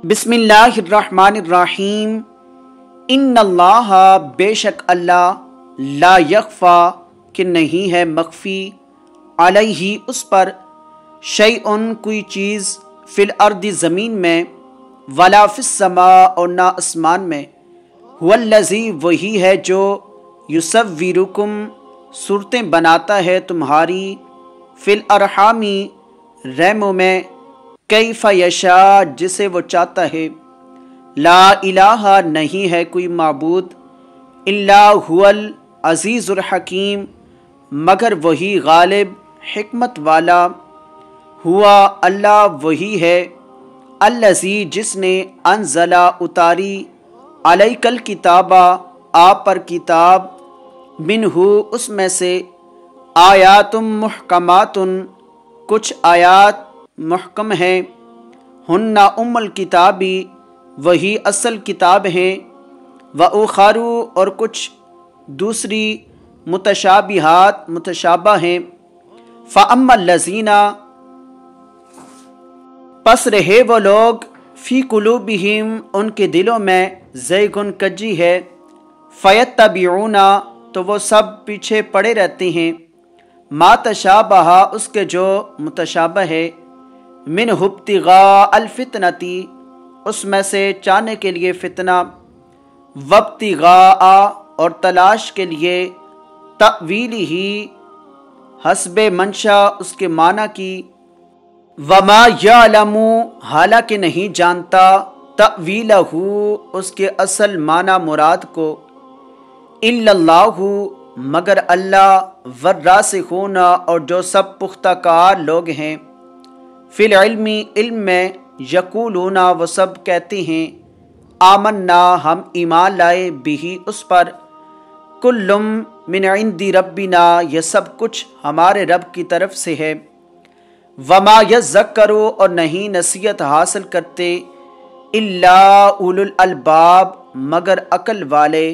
بسم اللہ الرحمن الرحیم۔ ان اللہ بے شک اللہ لا یخفا کہ نہیں ہے مخفی علیہ اس پر شیئن کوئی چیز فی الارض زمین میں ولا فی السماء اور نہ آسمان میں هو الذی وہی ہے جو یصورکم صورتیں بناتا ہے تمہاری فی الارحامی رحموں میں کیف یشاء جسے وہ چاہتا ہے لا الہ نہیں ہے کوئی معبود الا هو العزیز الحکیم مگر وہی غالب حکمت والا ہوا اللہ وہی ہے الذی جس نے انزلا اتاری علیک الکتابہ آپ پر کتاب منہ اس میں سے آیات محکمات کچھ آیات محکم ہیں ہن ام الکتابی وہی اصل کتاب ہیں وَأُخَرُ اور کچھ دوسری متشابہات متشابہ ہیں فَأَمَّا الَّذِينَ پس رہے وہ لوگ فی قلوبہم ان کے دلوں میں زیغن کجی ہے فَيَتَّبِعُونَ تو وہ سب پیچھے پڑے رہتے ہیں ما تشابہ اس کے جو متشابہ ہے من ابتغاء الفتنتی اس میں سے چاہنے کے لیے فتنہ وابتغاء اور تلاش کے لیے تأویلہ حسب منشا اس کے معنی کی وما یعلم حالانکہ نہیں جانتا تأویلہ اس کے اصل معنی مراد کو الا اللہ مگر اللہ والراسخون اور جو سب پختہ کار لوگ ہیں فی العلم علم میں یقولون وہ سب کہتے ہیں آمنا ہم ایمان لائے بھی اس پر کلم من عند ربنا یہ سب کچھ ہمارے رب کی طرف سے ہے وما یذکر اور نہیں نصیحت حاصل کرتے الا اولو الالباب مگر عقل والے